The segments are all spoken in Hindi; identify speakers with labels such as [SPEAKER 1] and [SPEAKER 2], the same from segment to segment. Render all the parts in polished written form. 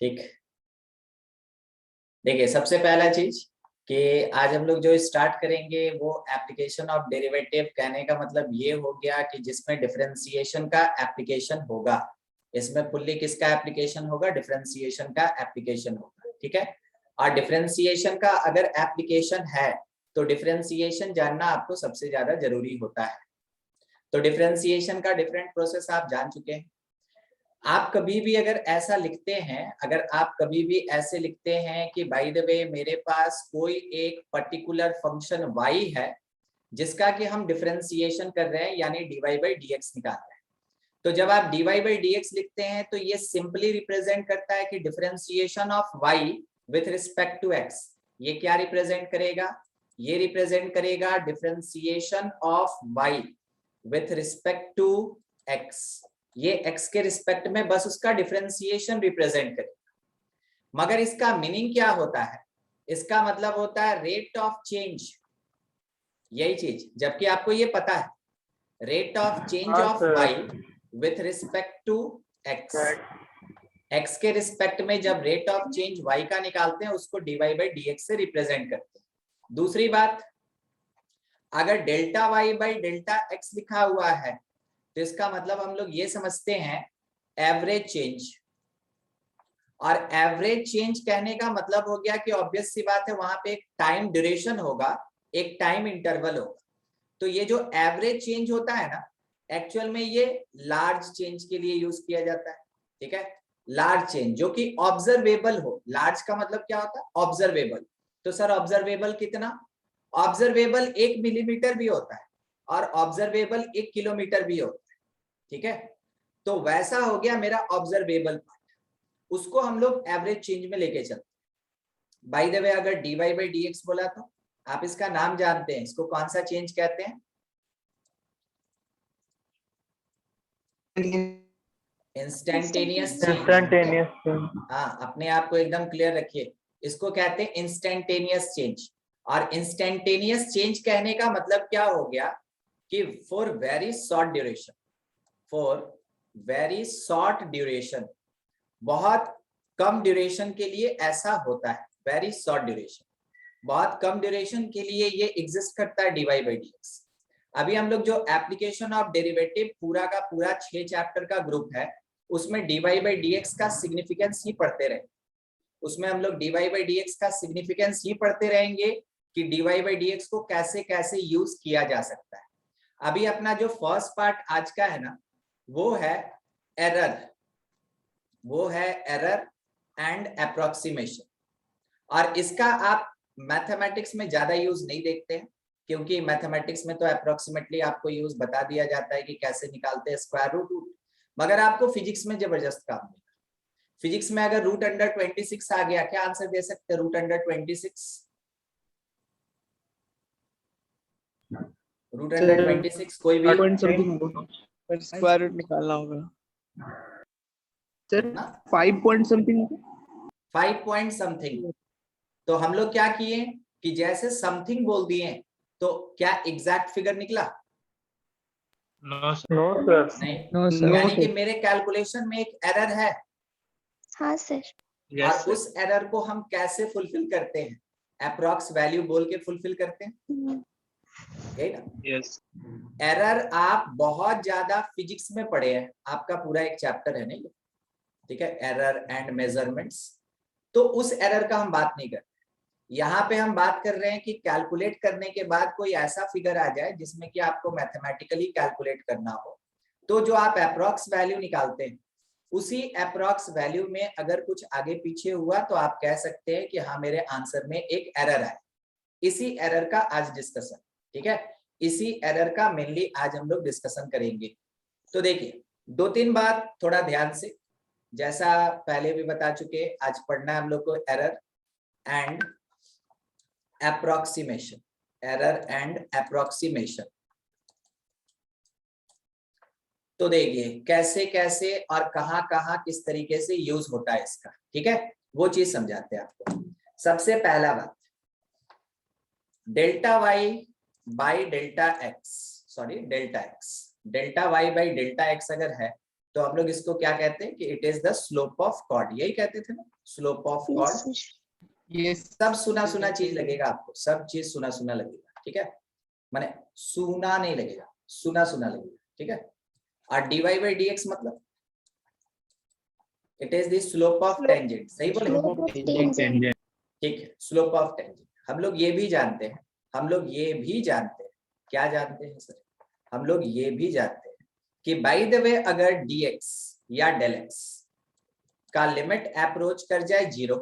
[SPEAKER 1] ठीक। देखिए, सबसे पहला चीज कि आज हम लोग जो स्टार्ट करेंगे वो एप्लीकेशन ऑफ डेरिवेटिव। कहने का मतलब ये हो गया कि जिसमें डिफरेंशिएशन का एप्लीकेशन होगा। इसमें फुल्ली किसका एप्लीकेशन होगा? डिफरेंशिएशन का एप्लीकेशन होगा। ठीक है। और डिफरेंशिएशन का अगर एप्लीकेशन है तो डिफरेंशिएशन जानना आपको सबसे ज्यादा जरूरी होता है। तो डिफरेंशिएशन का डिफरेंट प्रोसेस आप जान चुके हैं। आप कभी भी अगर ऐसा लिखते हैं, अगर आप कभी भी ऐसे लिखते हैं कि बाय द वे मेरे पास कोई एक पर्टिकुलर फंक्शन y है जिसका कि हम डिफरेंशिएशन कर रहे हैं, यानी dy बाई dx निकाल रहे हैं, तो जब आप dy बाई dx लिखते हैं तो ये सिंपली रिप्रेजेंट करता है कि differentiation of y with respect to x। ये क्या रिप्रेजेंट करेगा? ये रिप्रेजेंट करेगा differentiation of y with respect to x। ये x के रिस्पेक्ट में बस उसका डिफरेंशिएशन रिप्रेजेंट करेगा। मगर इसका मीनिंग क्या होता है? इसका मतलब होता है रेट ऑफ चेंज, यही चीज। जबकि आपको ये पता है rate of change of y with respect to x। x के रिस्पेक्ट में जब रेट ऑफ चेंज y का निकालते हैं उसको dy बाई dx से रिप्रेजेंट करते हैं। दूसरी बात, अगर delta y by delta x लिखा हुआ है तो इसका मतलब हम लोग ये समझते हैं एवरेज चेंज। और एवरेज चेंज कहने का मतलब हो गया कि ऑब्वियस सी बात है वहां पे एक टाइम ड्यूरेशन होगा, एक टाइम इंटरवल होगा। तो ये जो एवरेज चेंज होता है ना, एक्चुअल में ये लार्ज चेंज के लिए यूज किया जाता है। ठीक है। लार्ज चेंज जो कि ऑब्जर्वेबल हो। लार्ज का मतलब क्या होता है? ऑब्जर्वेबल। तो सर ऑब्जर्वेबल कितना? ऑब्जर्वेबल 1 मिलीमीटर भी होता है और ऑब्जर्वेबल 1 किलोमीटर भी होता है। ठीक है। तो वैसा हो गया मेरा ऑब्जर्वेबल पार्ट, उसको हम लोग एवरेज चेंज में लेके चलते हैं। बाय द वे अगर dy बाई dx बोला तो आप इसका नाम जानते हैं, इसको कौन सा चेंज कहते हैं? Instantaneous change. हाँ, अपने आप को एकदम क्लियर रखिए। इसको कहते हैं इंस्टेंटेनियस चेंज। और इंस्टेंटेनियस चेंज कहने का मतलब क्या हो गया कि for very short duration, for very short duration, बहुत कम ड्यूरेशन के लिए ऐसा होता है। वेरी शॉर्ट ड्यूरेशन, बहुत कम ड्यूरेशन के लिए ये एग्जिस्ट करता है dy बाई dx। अभी हम लोग जो एप्लीकेशन ऑफ डेरिवेटिव पूरा का पूरा 6 चैप्टर का ग्रुप है उसमें dy बाई dx का सिग्निफिकेंस ही पढ़ते रहे। उसमें हम लोग dy बाई dx का सिग्निफिकेंस ही पढ़ते रहेंगे कि dy बाई dx को कैसे कैसे यूज किया जा सकता है। अभी अपना जो फर्स्ट पार्ट आज का है ना, वो है एरर, वो है एरर एंड अप्रोक्सीमेशन। और इसका आप मैथमेटिक्स में ज्यादा यूज नहीं देखते हैं, क्योंकि मैथमेटिक्स में तो अप्रोक्सीमेटली आपको यूज बता दिया जाता है कि कैसे निकालते हैं स्क्वायर रूट। मगर आपको फिजिक्स में जबरदस्त काम मिलेगा। फिजिक्स में अगर रूट अंडर 26 आ गया, क्या आंसर दे सकते हैं? रूट अंडर 26, रूट अंडर 26 कोई भी
[SPEAKER 2] स्क्वायर रूट निकालना होगा sir. 5 point something,
[SPEAKER 1] 5 point something. तो हम लोग क्या किए कि जैसे समथिंग बोल दिए तो क्या एग्जैक्ट फिगर निकला?
[SPEAKER 3] No sir.
[SPEAKER 1] नहीं। यानी कि मेरे कैलकुलेशन में एक एरर है।
[SPEAKER 4] हाँ सर।
[SPEAKER 1] और उस एरर को हम कैसे फुलफिल करते हैं? अप्रॉक्स वैल्यू बोल के फुलफिल करते हैं, यही ना?
[SPEAKER 3] यस।
[SPEAKER 1] एरर आप बहुत ज्यादा फिजिक्स में पढ़े हैं, आपका पूरा एक चैप्टर है नहीं? ठीक है, एरर एंड मेजरमेंट्स। तो उस एरर का हम बात नहीं करते। यहाँ पे हम बात कर रहे हैं कि कैलकुलेट करने के बाद कोई ऐसा फिगर आ जाए जिसमें कि आपको मैथमेटिकली कैलकुलेट करना हो, तो जो आप अप्रॉक्स वैल्यू निकालते हैं उसी अप्रॉक्स वैल्यू में अगर कुछ आगे पीछे हुआ तो आप कह सकते हैं कि हाँ मेरे आंसर में एक एरर है। इसी एरर का आज डिस्कशन, ठीक है, इसी एरर का मेनली आज हम लोग डिस्कशन करेंगे। तो देखिए 2-3 बात थोड़ा ध्यान से, जैसा पहले भी बता चुके, आज पढ़ना है हम लोग को error and approximation, error and approximation. तो देखिए कैसे कैसे और कहां कहां किस तरीके से यूज होता है इसका, ठीक है, वो चीज समझाते हैं आपको। सबसे पहला बात, delta y by delta x, sorry delta x, delta y by delta x अगर है तो हम लोग इसको क्या कहते हैं कि it is the slope of chord, यही कहते थे ना, slope of
[SPEAKER 4] Yes,
[SPEAKER 1] chord.
[SPEAKER 4] sir.
[SPEAKER 2] ये
[SPEAKER 1] सब सुना सुना चीज लगेगा आपको, सब चीज सुना सुना लगेगा, ठीक है, माने सुना नहीं लगेगा, सुना सुना लगेगा, ठीक है। और dy by dx मतलब it is the slope of tangent, सही बोले,
[SPEAKER 4] Slope of tangent.
[SPEAKER 1] ठीक है, स्लोप ऑफ टेंजेंट। हम लोग ये भी जानते हैं, हम लोग ये भी जानते हैं, क्या जानते हैं सर, हम लोग ये भी जानते हैं कि बाय द वे अगर dx या del x का लिमिट अप्रोच कर जाए 0,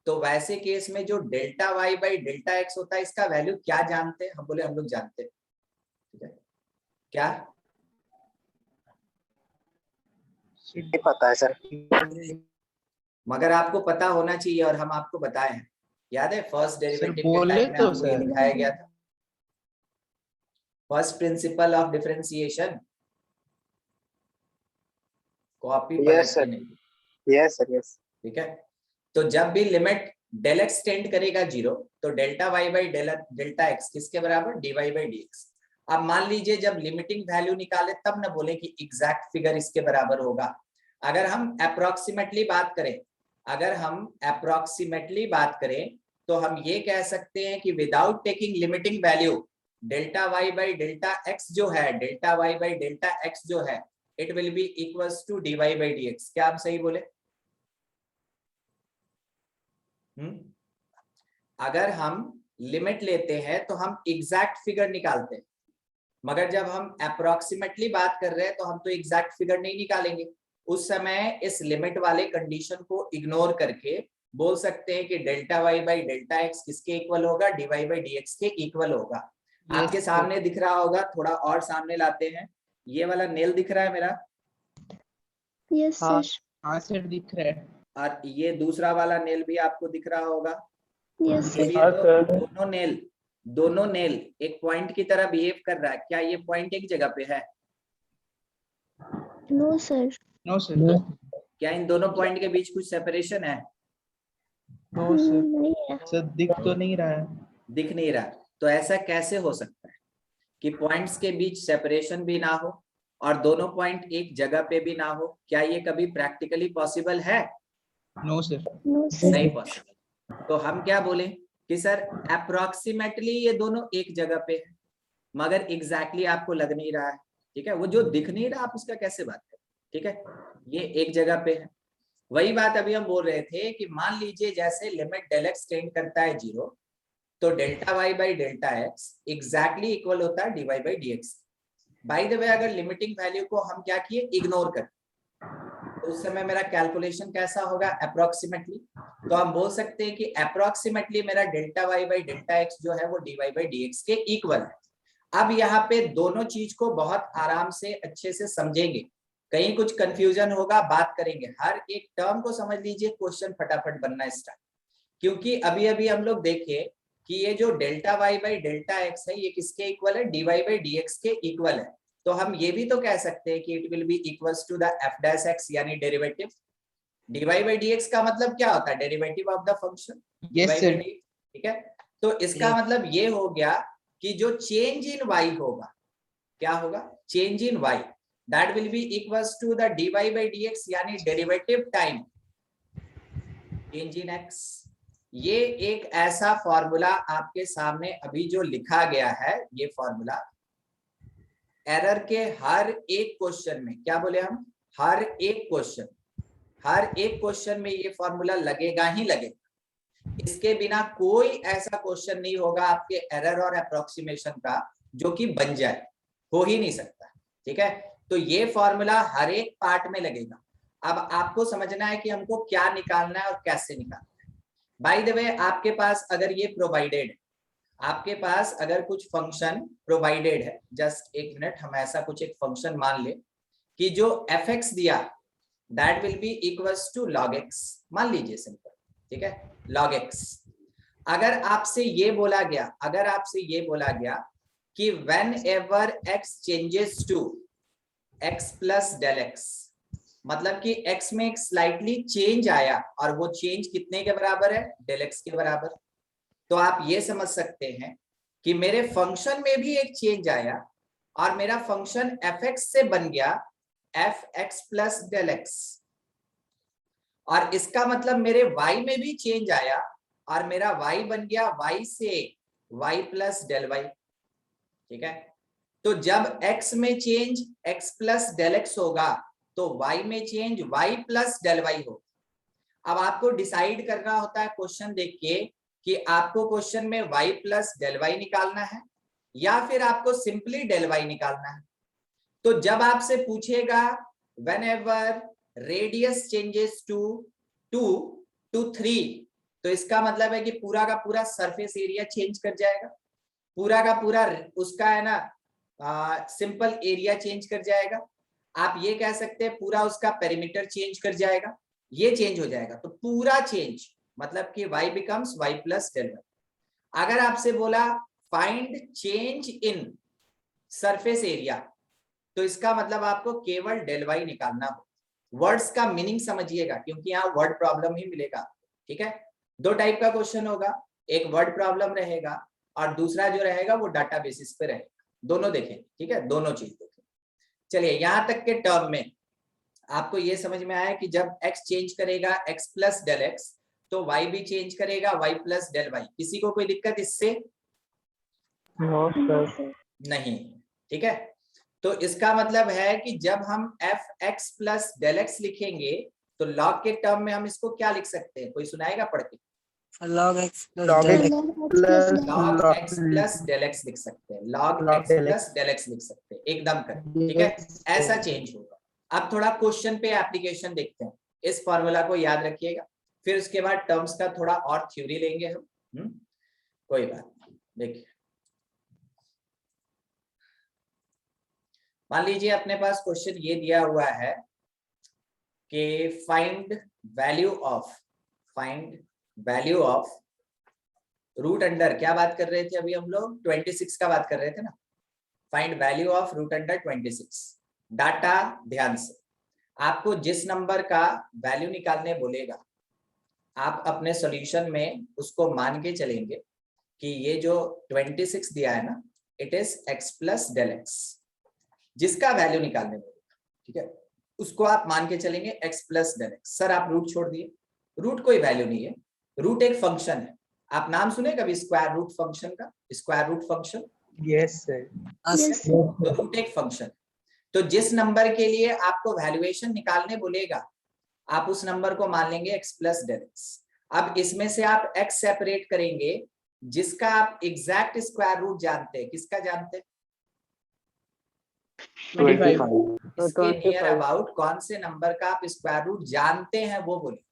[SPEAKER 1] तो वैसे केस में जो delta y by delta x होता है इसका वैल्यू क्या जानते हैं, हम बोले हम लोग जानते हैं, ठीक है, क्या
[SPEAKER 5] पता है सर।
[SPEAKER 1] मगर आपको पता होना चाहिए और हम आपको बताए हैं, याद है फर्स्ट डेरिवेटिव के
[SPEAKER 2] बोले
[SPEAKER 1] टाइम में
[SPEAKER 2] तो
[SPEAKER 1] आपको ये
[SPEAKER 2] सर।
[SPEAKER 1] दिखाया गया था, first principle of differentiation, copy
[SPEAKER 5] Yes, sir.
[SPEAKER 1] नहीं,
[SPEAKER 5] यस सर यस।
[SPEAKER 1] ठीक है। तो जब भी लिमिट डेल एक्स टेंड करेगा 0, तो delta y by delta x किसके बराबर, d Y by D x. अब मान लीजिए जब लिमिटिंग वैल्यू निकाले तब ना बोले कि एग्जैक्ट फिगर इसके बराबर होगा। अगर हम अप्रोक्सीमेटली बात करें, अगर हम अप्रोक्सीमेटली बात करें तो हम ये कह सकते हैं कि without taking limiting value delta y by delta x जो है, delta y by delta x जो है, it will be equals to d Y by D x. क्या आप सही बोले? अगर हम लिमिट लेते हैं तो हम एग्जैक्ट फिगर निकालते हैं, मगर जब हम अप्रोक्सीमेटली बात कर रहे हैं तो हम तो एग्जैक्ट फिगर नहीं निकालेंगे। उस समय इस लिमिट वाले कंडीशन को इग्नोर करके बोल सकते हैं कि delta y by delta x किसके इक्वल होगा, d Y by D x के इक्वल होगा। आपके सामने दिख रहा होगा, थोड़ा और सामने लाते हैं, ये वाला नेल दिख रहा है मेरा,
[SPEAKER 4] Yes, sir.
[SPEAKER 2] हाँ सर दिख रहा है।
[SPEAKER 1] और ये दूसरा वाला नेल भी आपको दिख रहा होगा।
[SPEAKER 4] Yes,
[SPEAKER 1] जब
[SPEAKER 4] sir.
[SPEAKER 1] ये दोनों नेल एक पॉइंट की तरह बिहेव कर रहा है, क्या ये पॉइंट एक जगह पे है?
[SPEAKER 4] No, sir.
[SPEAKER 2] No sir.
[SPEAKER 1] क्या इन दोनों पॉइंट के बीच कुछ सेपरेशन है?
[SPEAKER 2] No sir.
[SPEAKER 4] नहीं है।
[SPEAKER 2] सर दिख तो नहीं रहा है।
[SPEAKER 1] दिख नहीं रहा। तो ऐसा कैसे हो सकता है कि पॉइंट्स के बीच सेपरेशन भी ना हो और दोनों पॉइंट एक जगह पे भी ना हो? क्या ये कभी प्रैक्टिकली पॉसिबल है?
[SPEAKER 2] No sir.
[SPEAKER 4] No, sir.
[SPEAKER 1] नहीं पॉसिबल। तो हम क्या बोले कि सर अप्रोक्सीमेटली ये दोनों एक जगह पे है, मगर एग्जैक्टली आपको लग नहीं रहा है, ठीक है, वो जो दिख नहीं रहा आप उसका कैसे बात करें, ठीक है, ये एक जगह पे है। वही बात अभी हम बोल रहे थे कि मान लीजिए जैसे लिमिट डेल एक्स टेंड करता है 0, तो delta y by delta x exactly equal होता है d Y by D x. By the way अगर लिमिटिंग वैल्यू को हम क्या किए, इग्नोर कर, तो उस समय मेरा कैलकुलेशन कैसा होगा, अप्रोक्सीमेटली। तो हम बोल सकते हैं कि अप्रोक्सीमेटली मेरा delta y by delta x जो है वो d Y by D x के इक्वल है। अब यहाँ पे दोनों चीज को बहुत आराम से अच्छे से समझेंगे, कहीं कुछ कंफ्यूजन होगा बात करेंगे, हर एक टर्म को समझ लीजिए, क्वेश्चन फटाफट बनना स्टार्ट। क्योंकि अभी अभी हम लोग देखे कि ये जो delta y by delta x है ये किसके इक्वल है, d Y by D x के इक्वल है। तो हम ये भी तो कह सकते हैं कि it will be equals to the F dash X, यानी derivative. D Y by D X का मतलब क्या होता है, derivative of the function.
[SPEAKER 2] Yes sir.
[SPEAKER 1] ठीक है, तो इसका मतलब ये हो गया कि जो चेंज इन y होगा, क्या होगा, change in y, that will be equals to the dy by dx, यानी derivative time change in x। ये एक ऐसा फॉर्मूला आपके सामने अभी जो लिखा गया है, ये फॉर्मूला एरर के हर एक क्वेश्चन में, क्या बोले हम, हर एक क्वेश्चन में ये फॉर्मूला लगेगा ही लगेगा। इसके बिना कोई ऐसा क्वेश्चन नहीं होगा आपके एरर और अप्रोक्सीमेशन का जो कि बन जाए, हो ही नहीं सकता, ठीक है। तो ये फॉर्मूला हर एक पार्ट में लगेगा। अब आपको समझना है कि हमको क्या निकालना है और कैसे निकालना है। बाय द वे आपके पास अगर ये प्रोवाइडेड है, आपके पास अगर कुछ फंक्शन प्रोवाइडेड है, जस्ट एक मिनट, हम ऐसा कुछ एक फंक्शन मान ले कि जो fx दिया that will be equals to log x, मान लीजिए सिंपल, ठीक है, log x। अगर आपसे ये बोला गया कि whenever x changes to x plus del x, मतलब कि x में एक स्लाइटली चेंज आया और वो चेंज कितने के बराबर है, डेल एक्स के बराबर, तो आप ये समझ सकते हैं कि मेरे फंक्शन में भी एक चेंज आया और मेरा फंक्शन fx से बन गया f x plus del x, और इसका मतलब मेरे y में भी चेंज आया और मेरा y बन गया y से y प्लस डेल वाई। ठीक है, तो जब x में change x plus del x होगा तो y में change y plus del y होगा। अब आपको डिसाइड करना होता है क्वेश्चन देख के कि आपको क्वेश्चन में y प्लस डेल वाई निकालना है या फिर आपको सिंपली डेल वाई निकालना है। तो जब आपसे पूछेगा whenever radius changes to 2 to 3, तो इसका मतलब है कि पूरा का पूरा सरफेस एरिया चेंज कर जाएगा, पूरा का पूरा उसका है ना सिंपल एरिया चेंज कर जाएगा। आप ये कह सकते हैं पूरा उसका पेरीमीटर चेंज कर जाएगा, ये चेंज हो जाएगा। तो पूरा चेंज मतलब कि y becomes y plus del y. अगर आपसे बोला find change in surface area, तो इसका मतलब आपको केवल डेल वाई निकालना हो। वर्ड्स का मीनिंग समझिएगा क्योंकि यहाँ वर्ड प्रॉब्लम ही मिलेगा। ठीक है, दो टाइप का क्वेश्चन होगा, एक वर्ड प्रॉब्लम रहेगा और दूसरा जो रहेगा वो डाटा बेसिस पे रहेगा। दोनों देखें, ठीक है, दोनों चीज देखें। चलिए यहां तक के टर्म में आपको ये समझ में आया कि जब x चेंज करेगा x प्लस डेल एक्स तो y भी चेंज करेगा y प्लस डेल वाई। किसी को कोई दिक्कत इससे?
[SPEAKER 3] No sir.
[SPEAKER 1] नहीं। ठीक है, तो इसका मतलब है कि जब हम f x plus del x लिखेंगे तो लॉग के टर्म में हम इसको क्या लिख सकते हैं? कोई सुनाएगा पढ़ के?
[SPEAKER 5] log x
[SPEAKER 3] Log
[SPEAKER 5] del
[SPEAKER 3] x
[SPEAKER 5] x
[SPEAKER 1] log x plus del x लिख सकते हैं, log
[SPEAKER 3] Log
[SPEAKER 1] x
[SPEAKER 3] del x।
[SPEAKER 1] Plus del x लिख सकते हैं, एकदम करेक्ट। ठीक है, ऐसा चेंज होगा। अब थोड़ा क्वेश्चन पे एप्लीकेशन देखते हैं। इस फॉर्मूला को याद रखिएगा, फिर उसके बाद टर्म्स का थोड़ा और थ्योरी लेंगे हम। कोई बात नहीं। देखिए मान लीजिए अपने पास क्वेश्चन ये दिया हुआ है कि find value of root under, क्या बात कर रहे थे अभी हम लोग? 26 का बात कर रहे थे ना। Find value of root under 26। Data ध्यान से, आपको जिस नंबर का वैल्यू निकालने बोलेगा आप अपने सॉल्यूशन में उसको मान के चलेंगे कि ये जो 26 दिया है ना, it is x plus del x. जिसका वैल्यू निकालने बोलेगा, ठीक है, उसको आप मान के चलेंगे x plus del x. Sir आप रूट छोड़ दिए, रूट कोई वैल्यू नहीं है, रूट एक फंक्शन है। आप नाम सुने कभी स्क्वायर रूट फंक्शन का? Square root function,
[SPEAKER 3] yes sir.
[SPEAKER 4] Yes, sir.
[SPEAKER 1] तो रूट एक फंक्शन। तो जिस नंबर के लिए आपको वैल्यूएशन निकालने बोलेगा आप उस नंबर को मान लेंगे x प्लस डेल एक्स। अब इसमें से आप x सेपरेट करेंगे जिसका आप एग्जैक्ट स्क्वायर रूट जानते हैं। किसका जानते हैं?
[SPEAKER 2] 25।
[SPEAKER 1] इसके नियर अबाउट कौन से नंबर का आप स्क्वायर रूट जानते हैं वो बोलिए।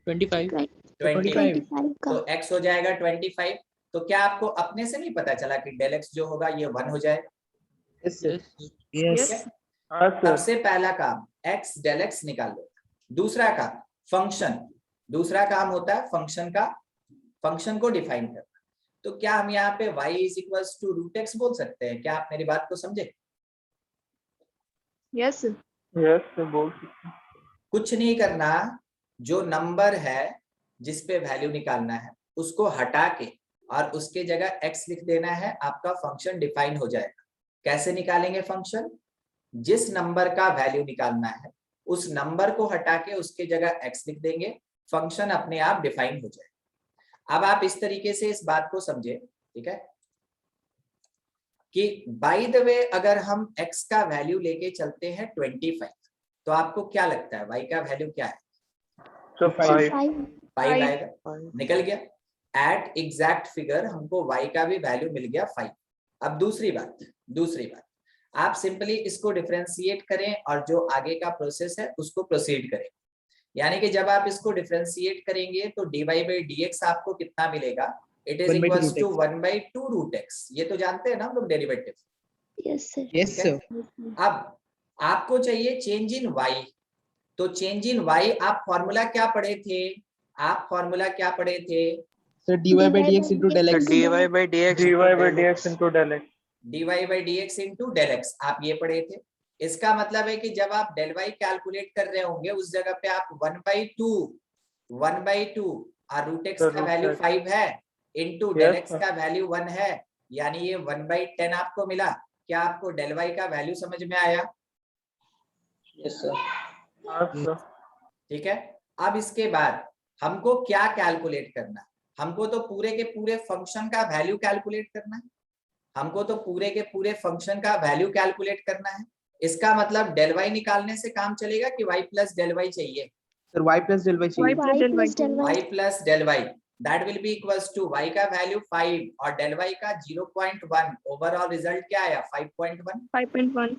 [SPEAKER 2] 25।
[SPEAKER 1] 25।
[SPEAKER 4] 25 का.
[SPEAKER 1] तो x हो जाएगा 25। तो क्या आपको अपने से नहीं पता चला कि डेल एक्स जो होगा ये 1 हो जाएगा?
[SPEAKER 2] Yes.
[SPEAKER 1] ठीक है?
[SPEAKER 3] हाँ सर।
[SPEAKER 1] सबसे पहला काम x डेल एक्स निकाल लो। दूसरा काम फंक्शन, दूसरा काम होता है फंक्शन को डिफाइन करना। तो क्या हम यहाँ पे y is equal to root x बोल सकते हैं? क्या आप मेरी बात को समझे?
[SPEAKER 3] यस सर बोल सकते हैं।
[SPEAKER 1] कुछ नहीं करना, जो नंबर है जिस पे वैल्यू निकालना है उसको हटा के और उसके जगह x लिख देना है, आपका फंक्शन डिफाइन हो जाएगा। कैसे निकालेंगे फंक्शन? जिस नंबर का वैल्यू निकालना है उस नंबर को हटा के उसके जगह x लिख देंगे, फंक्शन अपने आप डिफाइन हो जाएगा। अब आप इस तरीके से इस बात को समझे, ठीक है, कि बाय द वे अगर हम x का वैल्यू लेके चलते हैं 25, तो आपको क्या लगता है y का वैल्यू क्या है?
[SPEAKER 3] तो 5
[SPEAKER 1] 5 आएगा, निकल गया। एट एग्जैक्ट फिगर हमको y का भी वैल्यू मिल गया 5। अब दूसरी बात आप सिंपली इसको डिफरेंशिएट करें और जो आगे का प्रोसेस है उसको प्रोसीड करें। यानी कि जब आप इसको डिफरेंशिएट करेंगे तो dy by dx आपको कितना मिलेगा? It is
[SPEAKER 2] 1 by 2
[SPEAKER 1] equals to
[SPEAKER 2] root
[SPEAKER 1] 1 by 2 root x। ये तो जानते हैं ना हम लोग डेरिवेटिव।
[SPEAKER 4] Yes, sir.
[SPEAKER 2] Yes,
[SPEAKER 1] ठीक है?
[SPEAKER 2] sir.
[SPEAKER 1] अब आपको चाहिए चेंज इन y। तो चेंज इन y आप फॉर्मूला क्या पढ़े थे?
[SPEAKER 2] So dy by dx into del x.
[SPEAKER 5] dy by dx
[SPEAKER 3] dy by dx into del x।
[SPEAKER 1] dy by dx into del x आप ये पढ़े थे। इसका मतलब है कि जब आप del y कैलकुलेट कर रहे होंगे उस जगह पे आप 1 by 2 और रूट x का वैल्यू 5 है इंटू del x का वैल्यू 1 है, यानी ये 1 by 10 आपको मिला। क्या आपको del y का वैल्यू समझ में आया?
[SPEAKER 2] Yes, sir.
[SPEAKER 3] हाँ सर।
[SPEAKER 1] ठीक है। अब इसके बाद हमको क्या कैलकुलेट करना है? हमको तो पूरे के पूरे फंक्शन का वैल्यू कैलकुलेट करना है। हमको तो पूरे के पूरे फंक्शन का वैल्यू कैलकुलेट करना है। इसका मतलब डेल वाई निकालने से काम चलेगा कि वाई प्लस डेल वाई चाहिए?
[SPEAKER 2] Sir, y plus del y चाहिए.
[SPEAKER 4] Y plus del y.
[SPEAKER 1] y plus del y, that will be equals to y का वैल्यू 5 और डेल वाई का 0.1। ओवरऑल रिजल्ट क्या आया? 5.1।
[SPEAKER 6] 5.1.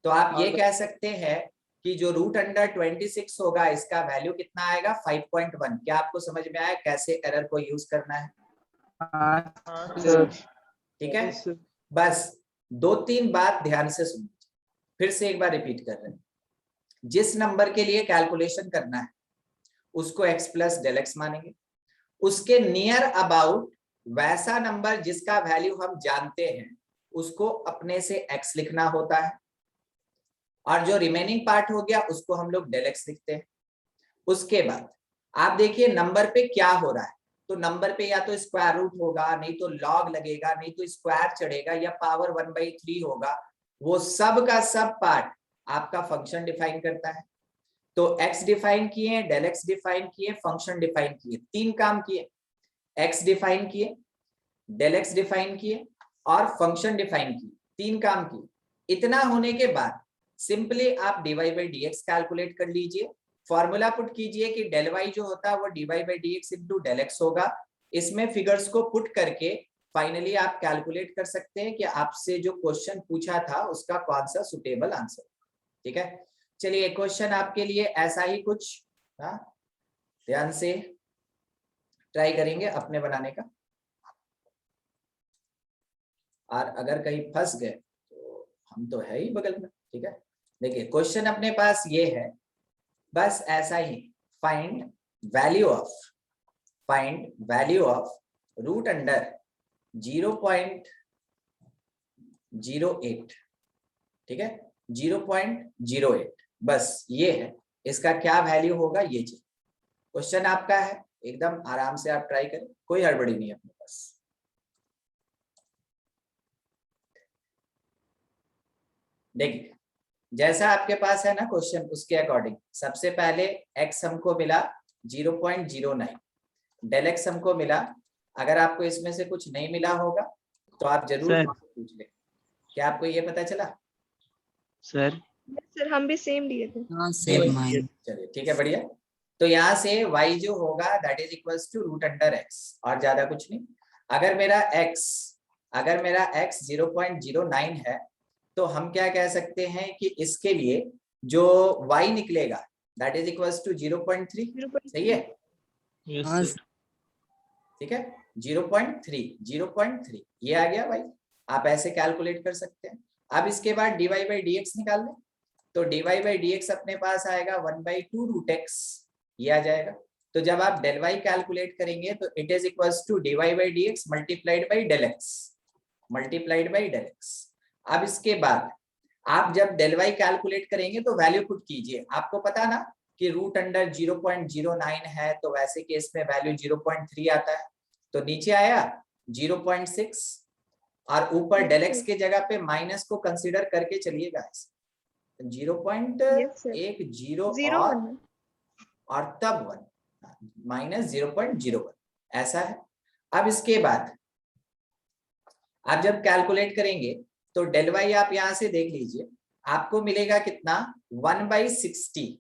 [SPEAKER 1] तो आप ये कह सकते हैं कि जो रूट अंडर 26 होगा इसका वैल्यू कितना आएगा? 5.1। क्या आपको समझ में आया कैसे एरर को यूज करना है?
[SPEAKER 2] हाँ,
[SPEAKER 3] हाँ
[SPEAKER 2] sir.
[SPEAKER 3] सर।
[SPEAKER 1] ठीक है।
[SPEAKER 2] Yes, sir.
[SPEAKER 1] बस 2-3 बात ध्यान से सुनिए, फिर से एक बार रिपीट कर रहे हैं। जिस नंबर के लिए कैलकुलेशन करना है उसको x प्लस डेल एक्स मानेंगे। उसके नियर अबाउट वैसा नंबर जिसका वैल्यू हम जानते हैं उसको अपने से x लिखना होता है, और जो रिमेनिंग पार्ट हो गया उसको हम लोग डेल एक्स लिखते हैं। उसके बाद आप देखिए नंबर पे क्या हो रहा है। तो नंबर पे या तो स्क्वायर रूट होगा, नहीं तो लॉग लगेगा, नहीं तो स्क्वायर चढ़ेगा, या पावर 1/3 होगा। वो सब का सब पार्ट आपका फंक्शन डिफाइन करता है। तो x डिफाइन किए, डेल एक्स डिफाइन किए, फंक्शन डिफाइन किए, 3 काम किए। x डिफाइन किए, डेल एक्स डिफाइन किए और फंक्शन डिफाइन किए, 3 काम किए। इतना होने के बाद सिंपली आप dy बाई dx कैलकुलेट कर लीजिए। फॉर्मूला पुट कीजिए कि डेल वाई जो होता है वो dy by dx into del x होगा। इसमें फिगर्स को पुट करके फाइनली आप कैलकुलेट कर सकते हैं कि आपसे जो क्वेश्चन पूछा था उसका कौन सा सुटेबल आंसर। ठीक है, चलिए क्वेश्चन आपके लिए ऐसा ही कुछ ध्यान से ट्राई करेंगे अपने बनाने का, और अगर कहीं फंस गए तो हम तो है ही बगल में। ठीक है, देखिए क्वेश्चन अपने पास ये है, बस ऐसा ही। Find value of root under 0.08। ठीक है, 0.08, बस ये है। इसका क्या वैल्यू होगा ये चाहिए। क्वेश्चन आपका है, एकदम आराम से आप ट्राई करें, कोई हड़बड़ी नहीं है अपने पास। देखिए जैसा आपके पास है ना क्वेश्चन, उसके अकॉर्डिंग सबसे पहले x हमको मिला 0.09, डेल एक्स हमको मिला। अगर आपको इसमें से कुछ नहीं मिला होगा तो आप जरूर पूछ लें। क्या आपको ये पता चला?
[SPEAKER 5] सर
[SPEAKER 6] सर हम भी सेम लिए थे।
[SPEAKER 5] हाँ सेम माइन।
[SPEAKER 1] चलिए ठीक है, बढ़िया। तो यहाँ से y जो होगा that is equals to root under x, और ज्यादा कुछ नहीं। अगर मेरा x 0.09 है तो हम क्या कह सकते हैं कि इसके लिए जो y निकलेगा दैट इज इक्वल्स टू 0.3। सही है?
[SPEAKER 5] हाँ
[SPEAKER 1] ठीक है, 0.3 ये आ गया भाई। आप ऐसे कैलकुलेट कर सकते हैं। अब इसके बाद dy बाई dx निकाल लें, तो dy बाई dx अपने पास आएगा 1/2 रूट x, ये आ जाएगा। तो जब आप डेल y कैलकुलेट करेंगे तो it is equals to dy by dx multiplied by del x। अब इसके बाद आप जब डेल y कैलकुलेट करेंगे तो वैल्यू पुट कीजिए। आपको पता ना कि रूट अंडर 0.09 है, तो वैसे केस में वैल्यू 0.3 आता है। तो नीचे आया 0.6, और ऊपर डेल एक्स के जगह पे माइनस को कंसीडर करके चलिएगा। 0.10 और तब 1 माइनस 0.01, ऐसा है। अब इसके बाद आप जब कैलकुलेट करेंगे तो डेल वाई आप यहां से देख लीजिए, आपको मिलेगा कितना? 1/60।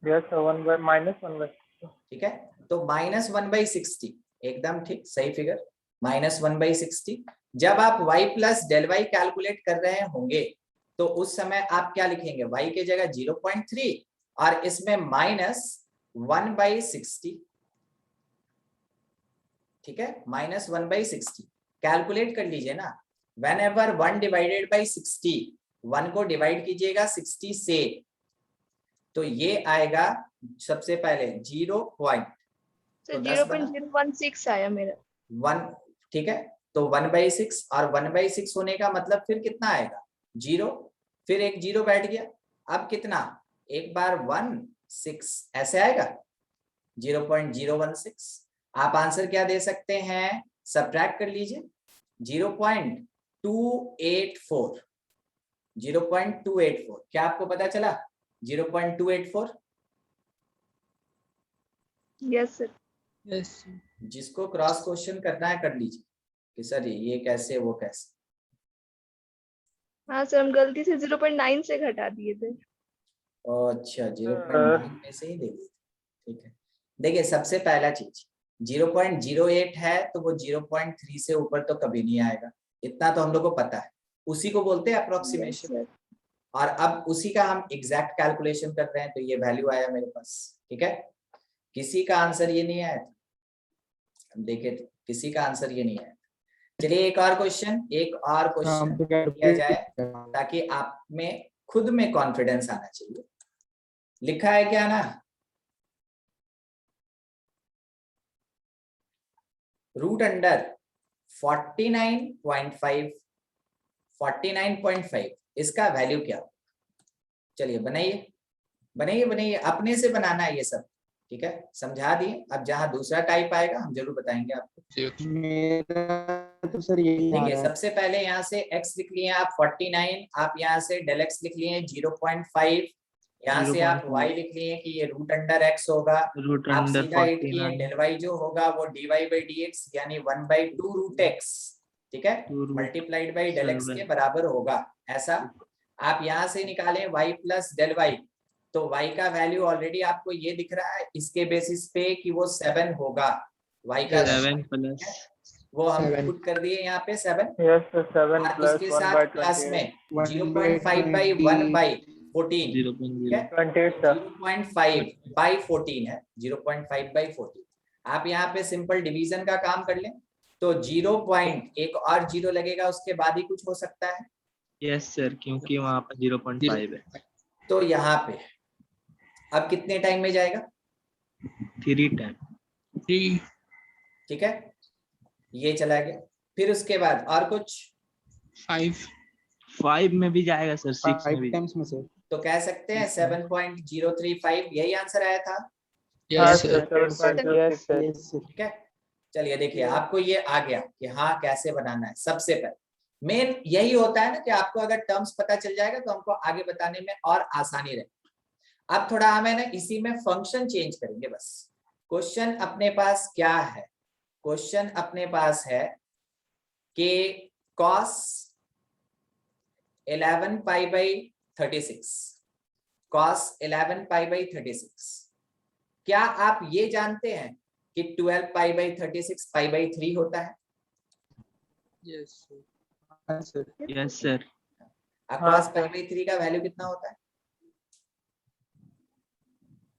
[SPEAKER 3] यस -1/।
[SPEAKER 1] ठीक है, तो -1/60 एकदम ठीक, सही फिगर, -1/60। जब आप y plus del y calculate कर रहे होंगे तो उस समय आप क्या लिखेंगे? y के जगह 0.3 और इसमें -1/60। ठीक है, -1/60 कैलकुलेट कर लीजिए ना। Whenever 1 डिवाइडेड बाई 60, 1 को डिवाइड कीजिएगा 60 से, तो ये आएगा सबसे पहले
[SPEAKER 6] 0.016 आया मेरा
[SPEAKER 1] 1। ठीक है, तो 1/6 और 1/6 होने का मतलब फिर कितना आएगा? 0, फिर एक 0 बैठ गया। अब कितना? एक बार 1 6 ऐसे आएगा 0.016। आप आंसर क्या दे सकते हैं? सब्ट्रैक्ट कर लीजिए 0.284। क्या आपको पता चला? 0.284।
[SPEAKER 6] Yes sir.
[SPEAKER 5] Yes.
[SPEAKER 1] जिसको क्रॉस क्वेश्चन करना है कर लीजिए कि सर ये कैसे वो कैसे।
[SPEAKER 6] हाँ सर, हम गलती से 0.9 से घटा दिए थे।
[SPEAKER 1] अच्छा 0.9 में से ही दे दिए, ठीक है। देखिए सबसे पहला चीज 0.08 है तो वो 0.3 से ऊपर तो कभी नहीं आएगा, इतना तो हम लोग को पता है, उसी को बोलते हैं
[SPEAKER 6] यस
[SPEAKER 1] अप्रोक्सीमेशन।
[SPEAKER 6] सर।
[SPEAKER 1] और अब उसी का हम एग्जैक्ट कैलकुलेशन कर रहे हैं तो ये वैल्यू आया मेरे पास, ठीक है। किसी का आंसर ये नहीं आया, देखिए किसी का आंसर ये नहीं आया। चलिए एक और क्वेश्चन किया जाए ताकि आप में खुद में कॉन्फिडेंस आना चाहिए। लिखा है क्या ना, रूट अंडर 49.5 इसका वैल्यू क्या हो। चलिए बनाइए बनाइए बनाइए, अपने से बनाना है ये सब, ठीक है, समझा दिए। अब जहां दूसरा टाइप आएगा हम जरूर बताएंगे आपको।
[SPEAKER 2] मेरा तो सर यही आ
[SPEAKER 1] देखिए
[SPEAKER 2] रहा है।
[SPEAKER 1] सबसे पहले यहाँ से x लिख लिए आप 49, आप यहाँ से डेल x लिख लिए 0.5, यहाँ से आप
[SPEAKER 5] 0.5
[SPEAKER 1] y लिख लिए कि ये रूट अंडर x होगा,
[SPEAKER 5] Root
[SPEAKER 1] आप
[SPEAKER 5] under
[SPEAKER 1] सीधा हिट किए
[SPEAKER 5] 49.
[SPEAKER 1] डेल y जो होगा वो dy by dx यानी 1/2 रूट x, ठीक है,
[SPEAKER 5] 2 root
[SPEAKER 1] multiplied by del x
[SPEAKER 5] 7.
[SPEAKER 1] के बराबर होगा। ऐसा आप यहाँ से निकालें y प्लस डेल y, तो y का वैल्यू ऑलरेडी आपको ये दिख रहा है इसके बेसिस पे कि वो 7 होगा y का
[SPEAKER 5] 7 plus
[SPEAKER 1] वो हम
[SPEAKER 2] 7
[SPEAKER 1] पुट कर दिए यहाँ पे 7,
[SPEAKER 3] Yes, sir. 7
[SPEAKER 1] और
[SPEAKER 3] plus
[SPEAKER 1] उसके
[SPEAKER 3] 1
[SPEAKER 1] साथ
[SPEAKER 3] by
[SPEAKER 1] प्लस
[SPEAKER 3] 28.
[SPEAKER 1] में
[SPEAKER 2] 1
[SPEAKER 1] 0.5 by 1 by 14,
[SPEAKER 5] 0.0.
[SPEAKER 1] ठीक है,
[SPEAKER 3] 28, sir.
[SPEAKER 1] 0.5 by 14 है, 0.5 by 14। आप यहाँ पे सिंपल डिवीजन का काम कर लें तो 0 पॉइंट एक और 0 लगेगा उसके बाद ही कुछ हो सकता है,
[SPEAKER 5] Yes sir, क्योंकि वहाँ पर 0.5 है।
[SPEAKER 1] तो यहाँ पे अब कितने टाइम में जाएगा,
[SPEAKER 5] 3 टाइम।
[SPEAKER 1] ठीक है, ये चला गया। फिर उसके बाद और कुछ
[SPEAKER 5] 5 में भी जाएगा सर, 6 में
[SPEAKER 2] 5
[SPEAKER 5] भी।
[SPEAKER 2] टाइम्स में से
[SPEAKER 1] तो कह सकते हैं 7.035 यही आंसर आया था,
[SPEAKER 3] Yes, sir.
[SPEAKER 2] Yes,
[SPEAKER 3] 7.06, sir.
[SPEAKER 2] yes, sir.
[SPEAKER 1] ठीक है। चलिए देखिए आपको ये आ गया कि हाँ कैसे बनाना है। सबसे पहले मेन यही होता है ना कि आपको अगर टर्म्स पता चल जाएगा तो हमको आगे बताने में और आसानी रहे। अब थोड़ा हमें ना इसी में फंक्शन चेंज करेंगे बस। क्वेश्चन अपने पास क्या है, क्वेश्चन अपने पास है कि cos 11 pi by 36, cos 11 pi by 36, क्या आप ये जानते हैं कि 12 पाई बाई 36 पाई बाई 3 होता है।
[SPEAKER 2] हाँ सर।
[SPEAKER 5] Yes sir.
[SPEAKER 1] अब
[SPEAKER 3] हाँ,
[SPEAKER 1] cos पाई बाई 3 का वैल्यू कितना होता है,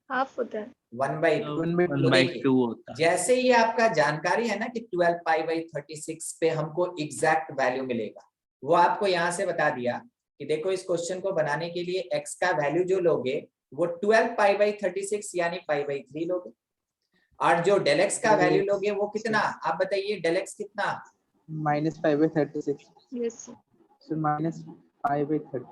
[SPEAKER 6] हाफ होता है।
[SPEAKER 1] 1/2।
[SPEAKER 5] 1/2 होता है।
[SPEAKER 1] जैसे ही आपका जानकारी है ना कि 12 पाई बाई 36 पे हमको एग्जैक्ट वैल्यू मिलेगा, वो आपको यहाँ से बता दिया कि देखो इस क्वेश्चन को बनाने के लिए x का वैल्यू जो लोगे वो 12 पाई बाई 36 यानी पाई बाई 3 लोगे, और जो डेल x का वैल्यू लोगे वो कितना, आप बताइए डेल x कितना,
[SPEAKER 2] -5/36
[SPEAKER 6] yes sir.
[SPEAKER 2] Sir, -5/30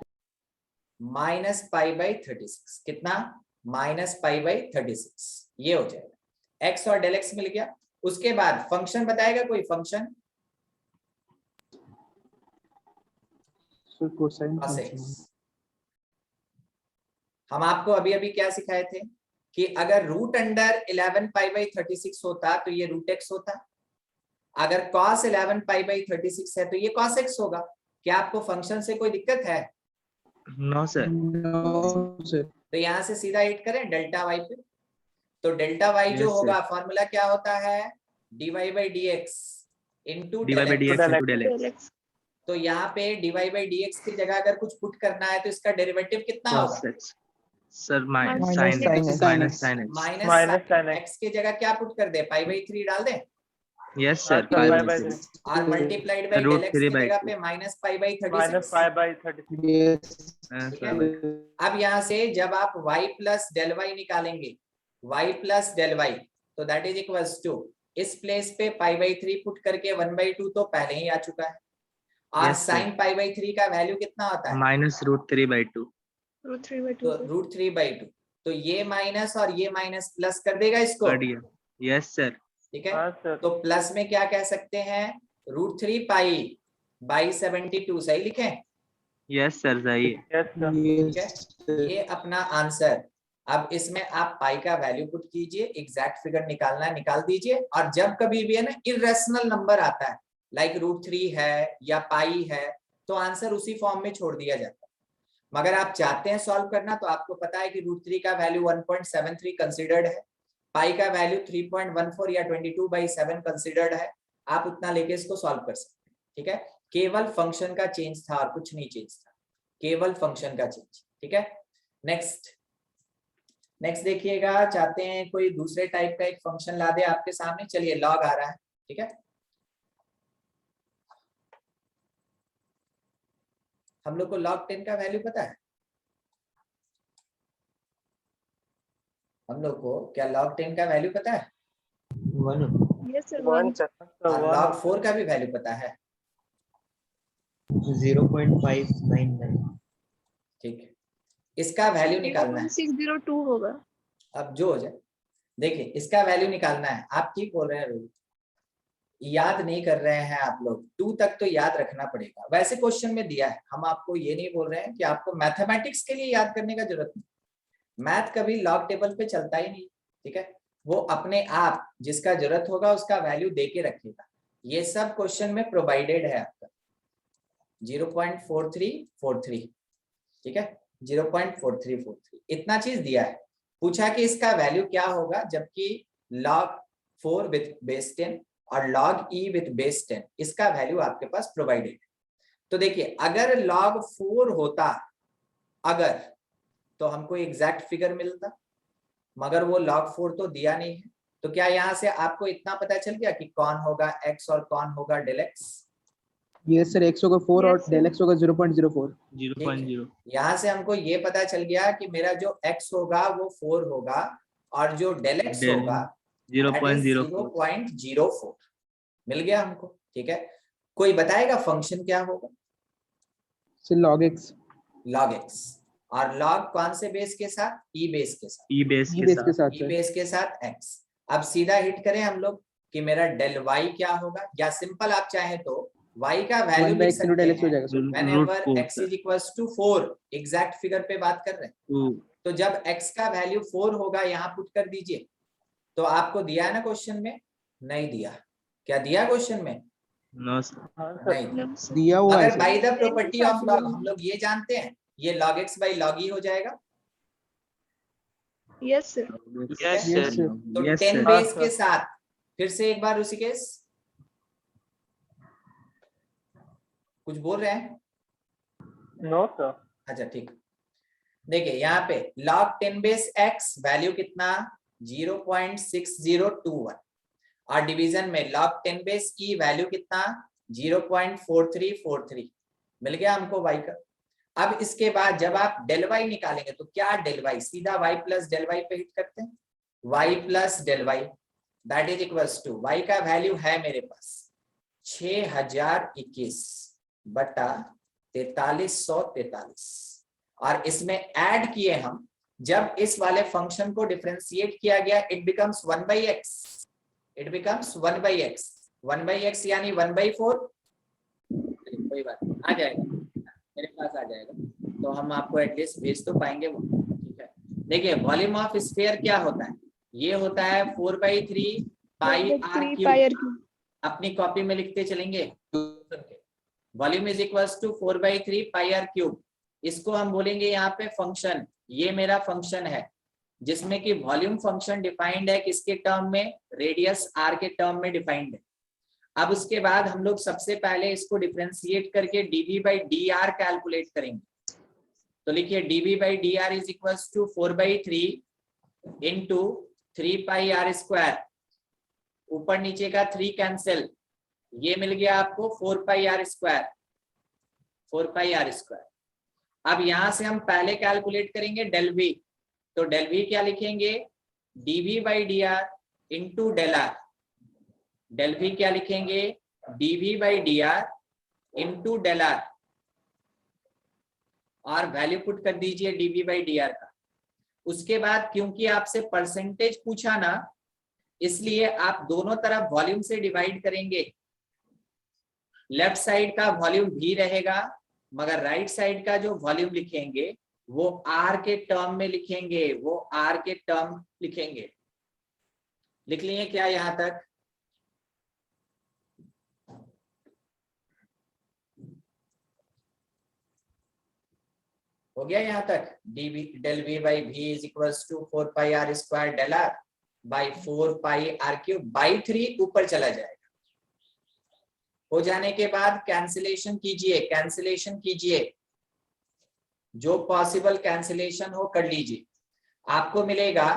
[SPEAKER 1] minus pi by 36 कितना, -पाई/36, ये हो जाएगा। x और डेल x मिल गया। उसके बाद फंक्शन बताएगा कोई function,
[SPEAKER 2] sir cosine
[SPEAKER 1] cos
[SPEAKER 2] function
[SPEAKER 1] x। हम आपको अभी अभी क्या सिखाए थे कि अगर रूट अंडर 11 पाई बाई 36 होता तो ये रूट x होता, अगर cos 11 पाई बाई 36 है तो ये cos x होगा। क्या आपको फंक्शन से कोई दिक्कत है,
[SPEAKER 5] No sir.
[SPEAKER 2] No sir.
[SPEAKER 1] तो यहाँ से सीधा हिट करें डेल्टा y पे, तो डेल्टा y जो
[SPEAKER 5] Yes, sir.
[SPEAKER 1] होगा फॉर्मूला क्या होता है, dy by dx into
[SPEAKER 5] dy by dx into del x.
[SPEAKER 6] Alex,
[SPEAKER 1] तो यहाँ पे dy by dx की जगह अगर कुछ पुट करना है तो इसका डेरिवेटिव कितना
[SPEAKER 5] Cos
[SPEAKER 1] होगा,
[SPEAKER 5] x. Sir,
[SPEAKER 6] Minus
[SPEAKER 5] sin
[SPEAKER 2] sin
[SPEAKER 5] x.
[SPEAKER 2] x.
[SPEAKER 5] Minus sin x.
[SPEAKER 1] Minus
[SPEAKER 3] Minus sin x.
[SPEAKER 1] x की जगह क्या पुट कर दे, पाई/3 डाल दें,
[SPEAKER 5] Yes sir.
[SPEAKER 3] Sir,
[SPEAKER 5] pi
[SPEAKER 3] pi
[SPEAKER 5] by
[SPEAKER 3] by
[SPEAKER 5] 3.
[SPEAKER 1] और मल्टीप्लाइड बाई
[SPEAKER 5] Root
[SPEAKER 1] डेल x
[SPEAKER 5] 3
[SPEAKER 1] की
[SPEAKER 5] by
[SPEAKER 1] जगह
[SPEAKER 5] 2.
[SPEAKER 1] पे -पाई/36,
[SPEAKER 3] -5/36.
[SPEAKER 2] यस
[SPEAKER 1] ठीक है। अब यहाँ से जब आप y प्लस डेल वाई निकालेंगे, y प्लस डेल वाई, तो दैट इज इक्वल्स टू इस प्लेस पे पाई/3 पुट करके 1/2 तो पहले ही आ चुका है, और
[SPEAKER 5] Yes, sir.
[SPEAKER 1] साइन पाई/3 का वैल्यू कितना होता है,
[SPEAKER 5] Minus root 3 by 2.
[SPEAKER 6] root 3/2
[SPEAKER 1] तो
[SPEAKER 6] sir.
[SPEAKER 1] √3/2, तो ये माइनस और ये माइनस प्लस कर देगा इसको,
[SPEAKER 5] कर दिया. Yes sir.
[SPEAKER 1] ठीक है।
[SPEAKER 3] हाँ सर.
[SPEAKER 1] तो प्लस में क्या कह सकते हैं, √3 पाई/72 सही लिखें,
[SPEAKER 5] यस सर सही है।
[SPEAKER 3] Yes, sir.
[SPEAKER 2] Yes, sir.
[SPEAKER 1] ये अपना आंसर। अब इसमें आप पाई का वैल्यू पुट कीजिए, एग्जैक्ट फिगर निकालना है निकाल दीजिए, और जब कभी भी है ना इरेशनल नंबर आता है लाइक √3 है या पाई है, तो आंसर उसी फॉर्म में छोड़ दिया जाता है। मगर आप चाहते हैं सॉल्व करना, तो आपको पता है कि √3 का वैल्यू 1.73 कंसिडर्ड है, पाई का वैल्यू 3.14 या 22/7 कंसिडर्ड है, आप उतना लेके इसको सॉल्व कर सकते हैं। ठीक है, केवल फंक्शन का चेंज था और कुछ नहीं चेंज था, केवल फंक्शन का चेंज। ठीक है, नेक्स्ट देखिएगा, चाहते हैं कोई दूसरे टाइप का एक फंक्शन ला दे आपके सामने। चलिए, लॉग आ रहा है। ठीक है, हम लोग को log 10 का वैल्यू पता है? हम लोग को क्या log 10 का वैल्यू पता है?
[SPEAKER 6] Yes, sir.
[SPEAKER 3] 1,
[SPEAKER 6] 1.
[SPEAKER 3] sir.
[SPEAKER 1] और log 4 का भी वैल्यू पता है?
[SPEAKER 7] 0.599।
[SPEAKER 1] ठीक है, इसका वैल्यू निकालना है।
[SPEAKER 6] 602 होगा।
[SPEAKER 1] अब जो हो जाए, देखिए इसका वैल्यू निकालना है। आप ठीक बोल रहे हैं रोहित, याद नहीं कर रहे हैं आप लोग, 2 तक तो याद रखना पड़ेगा। वैसे क्वेश्चन में दिया है, हम आपको ये नहीं बोल रहे हैं कि आपको मैथमेटिक्स के लिए याद करने का जरूरत नहीं। मैथ कभी लॉग टेबल पे चलता ही नहीं। ठीक है, वो अपने आप जिसका जरूरत होगा उसका वैल्यू दे के रखेगा। ये सब क्वेश्चन में प्रोवाइडेड है आपका 0.4343। ठीक है, 0.4343 इतना चीज दिया है। पूछा कि इसका वैल्यू क्या होगा जबकि log 4 विथ बेस 10 और log e विथ बेस 10 इसका वैल्यू आपके पास प्रोवाइडेड है। तो देखिए, अगर log 4 होता अगर, तो हमको एग्जैक्ट फिगर मिलता, मगर वो log 4 तो दिया नहीं है। तो क्या यहाँ से आपको इतना पता चल गया कि कौन होगा x और कौन होगा del x?
[SPEAKER 2] Yes, sir. X होगा 4 और
[SPEAKER 6] Yes, sir.
[SPEAKER 2] del X होगा 0.04।
[SPEAKER 5] 0.0
[SPEAKER 1] यहाँ से हमको ये पता चल गया कि मेरा जो x होगा वो 4 होगा और जो del x
[SPEAKER 5] Del
[SPEAKER 1] होगा
[SPEAKER 5] 0.04
[SPEAKER 1] 0.04 मिल गया हमको। ठीक है, कोई बताएगा फंक्शन क्या होगा?
[SPEAKER 2] So log X।
[SPEAKER 1] log x, और log कौन से बेस के साथ? e बेस के साथ।
[SPEAKER 5] ई बेस
[SPEAKER 2] E
[SPEAKER 5] के
[SPEAKER 2] बेस के
[SPEAKER 5] साथ
[SPEAKER 2] साथ
[SPEAKER 1] e
[SPEAKER 2] sir।
[SPEAKER 1] बेस के साथ x। अब सीधा हिट करें हम लोग कि मेरा del y क्या होगा, या सिंपल आप चाहें तो y का वैल्यू
[SPEAKER 2] 1
[SPEAKER 1] लिख
[SPEAKER 2] by X into del X हो
[SPEAKER 1] सकते
[SPEAKER 2] जाएगा sir।
[SPEAKER 1] हैं whenever
[SPEAKER 5] √4
[SPEAKER 1] x is equals to 4। Exact figure पे बात कर रहे हैं,
[SPEAKER 5] 2
[SPEAKER 1] तो जब x का वैल्यू 4 होगा यहाँ पुट कर दीजिए। तो आपको दिया है ना क्वेश्चन में? नहीं दिया। क्या दिया क्वेश्चन में?
[SPEAKER 5] नो सर
[SPEAKER 3] हाँ, sir.
[SPEAKER 1] नहीं।
[SPEAKER 6] No, sir.
[SPEAKER 2] दिया हुआ है
[SPEAKER 1] अगर
[SPEAKER 2] sir।
[SPEAKER 1] बाय द
[SPEAKER 6] 10 के
[SPEAKER 1] प्रॉपर्टी
[SPEAKER 6] साथ
[SPEAKER 1] ऑफ log,
[SPEAKER 6] दिया
[SPEAKER 1] हम लोग ये जानते हैं ये log x by log e हो जाएगा।
[SPEAKER 6] Yes, sir.
[SPEAKER 3] Yes,
[SPEAKER 2] Yes, sir.
[SPEAKER 1] तो
[SPEAKER 5] यस
[SPEAKER 1] 10
[SPEAKER 5] सर
[SPEAKER 3] हाँ,
[SPEAKER 1] बेस
[SPEAKER 3] sir.
[SPEAKER 1] के साथ फिर से एक बार उसी केस, कुछ बोल रहे हैं?
[SPEAKER 3] No, sir.
[SPEAKER 1] अच्छा ठीक, देखिए यहाँ पे log 10 बेस x वैल्यू कितना? 0.6021 और डिवीजन में log 10 बेस e वैल्यू कितना? 0.4343 मिल गया हमको y का। अब इसके बाद जब आप del y निकालेंगे तो क्या del y? सीधा y प्लस del y पे हिट करते हैं, y plus del y that is equals to, y का वैल्यू है मेरे पास 6021 बटा 4343 और इसमें ऐड किए हम। जब इस वाले फंक्शन को डिफरेंशिएट किया गया it becomes 1/x, it becomes 1/x, 1/x यानी 1/4। कोई बात नहीं, आ जाएगा मेरे पास आ जाएगा, तो हम आपको एटलीस्ट भेज तो पाएंगे वो। ठीक है, देखिए वॉल्यूम ऑफ स्फीयर क्या होता है? ये होता है 4/3 pi R
[SPEAKER 6] 3
[SPEAKER 1] cube.
[SPEAKER 6] pi r cube.
[SPEAKER 1] अपनी कॉपी में लिखते चलेंगे, volume is equals to 4/3 pi are cube. इसको हम बोलेंगे यहाँ पे फंक्शन। ये मेरा फंक्शन है जिसमें कि वॉल्यूम फंक्शन डिफाइंड है किसके टर्म में? रेडियस आर के टर्म में डिफाइंड है। अब उसके बाद हम लोग सबसे पहले इसको डिफरेंशिएट करके dv/dr कैलकुलेट करेंगे। तो लिखिए dv/dr is equals to 4/3 into 3 pi are square, ऊपर नीचे का 3 कैंसिल, ये मिल गया आपको 4 pi are square, 4 pi are square. अब यहां से हम पहले कैलकुलेट करेंगे डेल वी, तो डेल वी क्या लिखेंगे? dv/dr into del R. Del V क्या लिखेंगे? dv/dr इंटू डेल आर और वैल्यू पुट कर दीजिए dv/dr का। उसके बाद क्योंकि आपसे परसेंटेज पूछा ना, इसलिए आप दोनों तरफ वॉल्यूम से डिवाइड करेंगे। लेफ्ट साइड का वॉल्यूम v रहेगा, मगर राइट साइड का जो वॉल्यूम लिखेंगे वो आर के टर्म में लिखेंगे, वो आर के टर्म लिखेंगे। लिख लिए क्या यहां तक? हो गया यहां तक? Del we by v is equals to 4 pi are square del are by 4 pi are cube by 3 ऊपर चला जाएगा। हो जाने के बाद कैंसिलेशन कीजिए, कैंसिलेशन कीजिए, जो पॉसिबल कैंसिलेशन हो कर लीजिए। आपको मिलेगा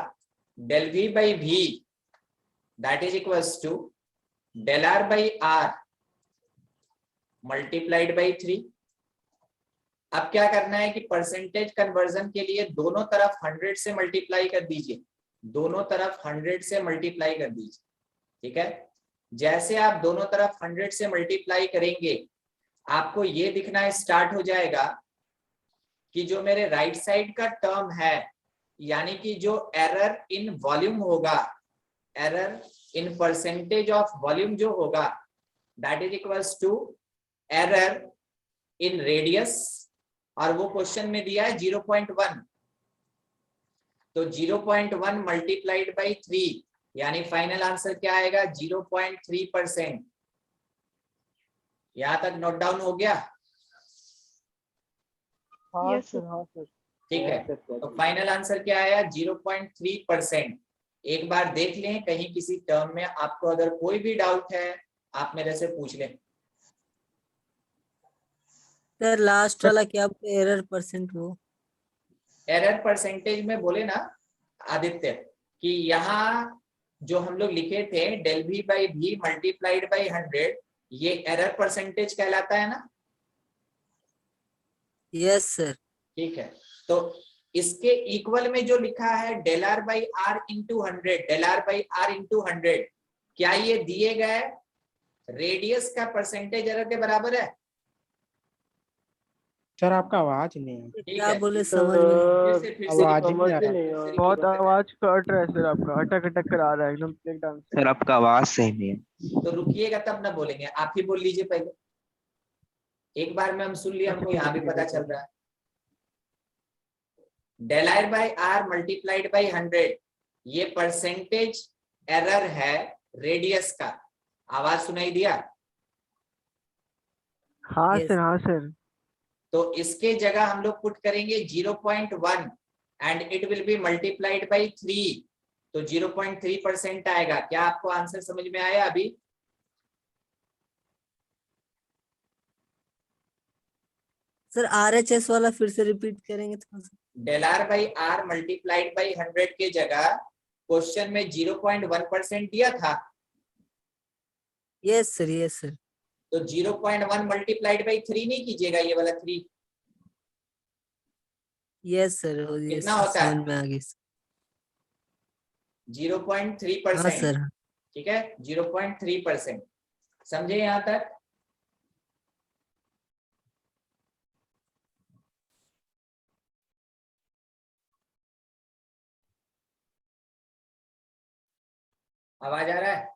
[SPEAKER 1] del we by V that is equals to del are by R multiplied by 3। अब क्या करना है कि परसेंटेज कन्वर्जन के लिए दोनों तरफ 100 से मल्टीप्लाई कर दीजिए, दोनों तरफ 100 से मल्टीप्लाई कर दीजिए। ठीक है, जैसे आप दोनों तरफ 100 से मल्टीप्लाई करेंगे आपको ये दिखना स्टार्ट हो जाएगा कि जो मेरे राइट साइड का टर्म है, यानी कि जो एरर इन वॉल्यूम होगा, error in percentage of volume जो होगा that is equals to error in radius, और वो क्वेश्चन में दिया है 0.1, तो 0.1 मल्टीप्लाइड बाई 3 यानी फाइनल आंसर क्या आएगा? 0.3%। यहां तक नोट डाउन हो गया?
[SPEAKER 3] हाँ
[SPEAKER 6] Yes, sir.
[SPEAKER 3] सर, हाँ सर।
[SPEAKER 1] ठीक है, तो फाइनल आंसर क्या आया? 0.3%। एक बार देख लें, कहीं किसी टर्म में आपको अगर कोई भी डाउट है आप मेरे से पूछ लें।
[SPEAKER 8] सर लास्ट वाला क्या एरर परसेंट वो?
[SPEAKER 1] एरर परसेंटेज में बोले ना आदित्य कि यहाँ जो हम लोग लिखे थे del we by V multiplied by 100, ये एरर परसेंटेज कहलाता है ना?
[SPEAKER 8] Yes sir.
[SPEAKER 1] ठीक है, तो इसके इक्वल में जो लिखा है del are by R into 100, del are by R into 100, क्या ये दिए गए रेडियस का परसेंटेज एरर के बराबर है?
[SPEAKER 2] सर आपका आवाज नहीं है,
[SPEAKER 1] ठीक
[SPEAKER 8] क्या
[SPEAKER 1] है,
[SPEAKER 8] बोले समझ में?
[SPEAKER 1] फिर से
[SPEAKER 2] आवाज ही
[SPEAKER 3] समझ
[SPEAKER 2] नहीं आ
[SPEAKER 3] ही
[SPEAKER 2] रहा।
[SPEAKER 3] नहीं आ रहा। बहुत आवाज कट रहा है सर, आपका अटक अटक कर आ रहा है एकदम एकदम से।
[SPEAKER 5] सर आपका आवाज सही नहीं है।
[SPEAKER 1] तो रुकिएगा तब ना बोलेंगे, आप ही बोल लीजिए पहले। एक बार में हम सुन लिया, हमको यहाँ भी पता चल रहा है। Del are by R multiplied by 100, ये परसेंटेज एरर है रेडियस का। आवाज सुनाई दिया?
[SPEAKER 3] हाँ
[SPEAKER 8] Yes.
[SPEAKER 3] सर, हाँ सर।
[SPEAKER 1] तो इसके जगह हम लोग पुट करेंगे 0.1 and it will B multiplied by 3, तो 0.3% आएगा। क्या आपको आंसर समझ में आया अभी?
[SPEAKER 8] सर RHS वाला फिर से रिपीट करेंगे थोड़ा सा?
[SPEAKER 1] Del are by R multiplied by 100 के जगह क्वेश्चन में 0.1% दिया था,
[SPEAKER 8] यस सर, यस सर।
[SPEAKER 1] तो 0.1 मल्टीप्लाइड बाई 3 नहीं कीजिएगा, ये वाला 3
[SPEAKER 8] यस सर,
[SPEAKER 1] कितना होता है?
[SPEAKER 8] समझ में आ गई।
[SPEAKER 1] 0.3%।
[SPEAKER 8] हाँ सर।
[SPEAKER 1] ठीक है, 0.3%। समझे यहां तक? आवाज आ रहा है?